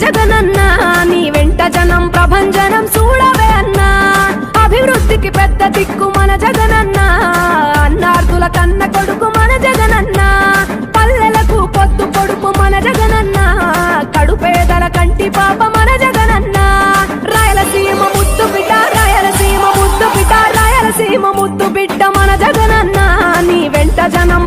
జగనన్న నీ వెంట జనం ప్రభంజనం చూడవే అన్నా అభివృద్ధికి పెద్ద దిక్కు మన జగనన్న అన్నార్థుల కన్న కొడుకు మన జగనన్న పల్లెలకు పొద్దు పొడుపు మన జగనన్న కడుపేదల కంటి పాప మన జగనన్న రాయలసీమ ముద్దు బిడ్డ రాయలసీమ ముద్దు బిడ్డ రాయలసీమ ముద్దు బిడ్డ మన జగనన్న నీ వెంట జనం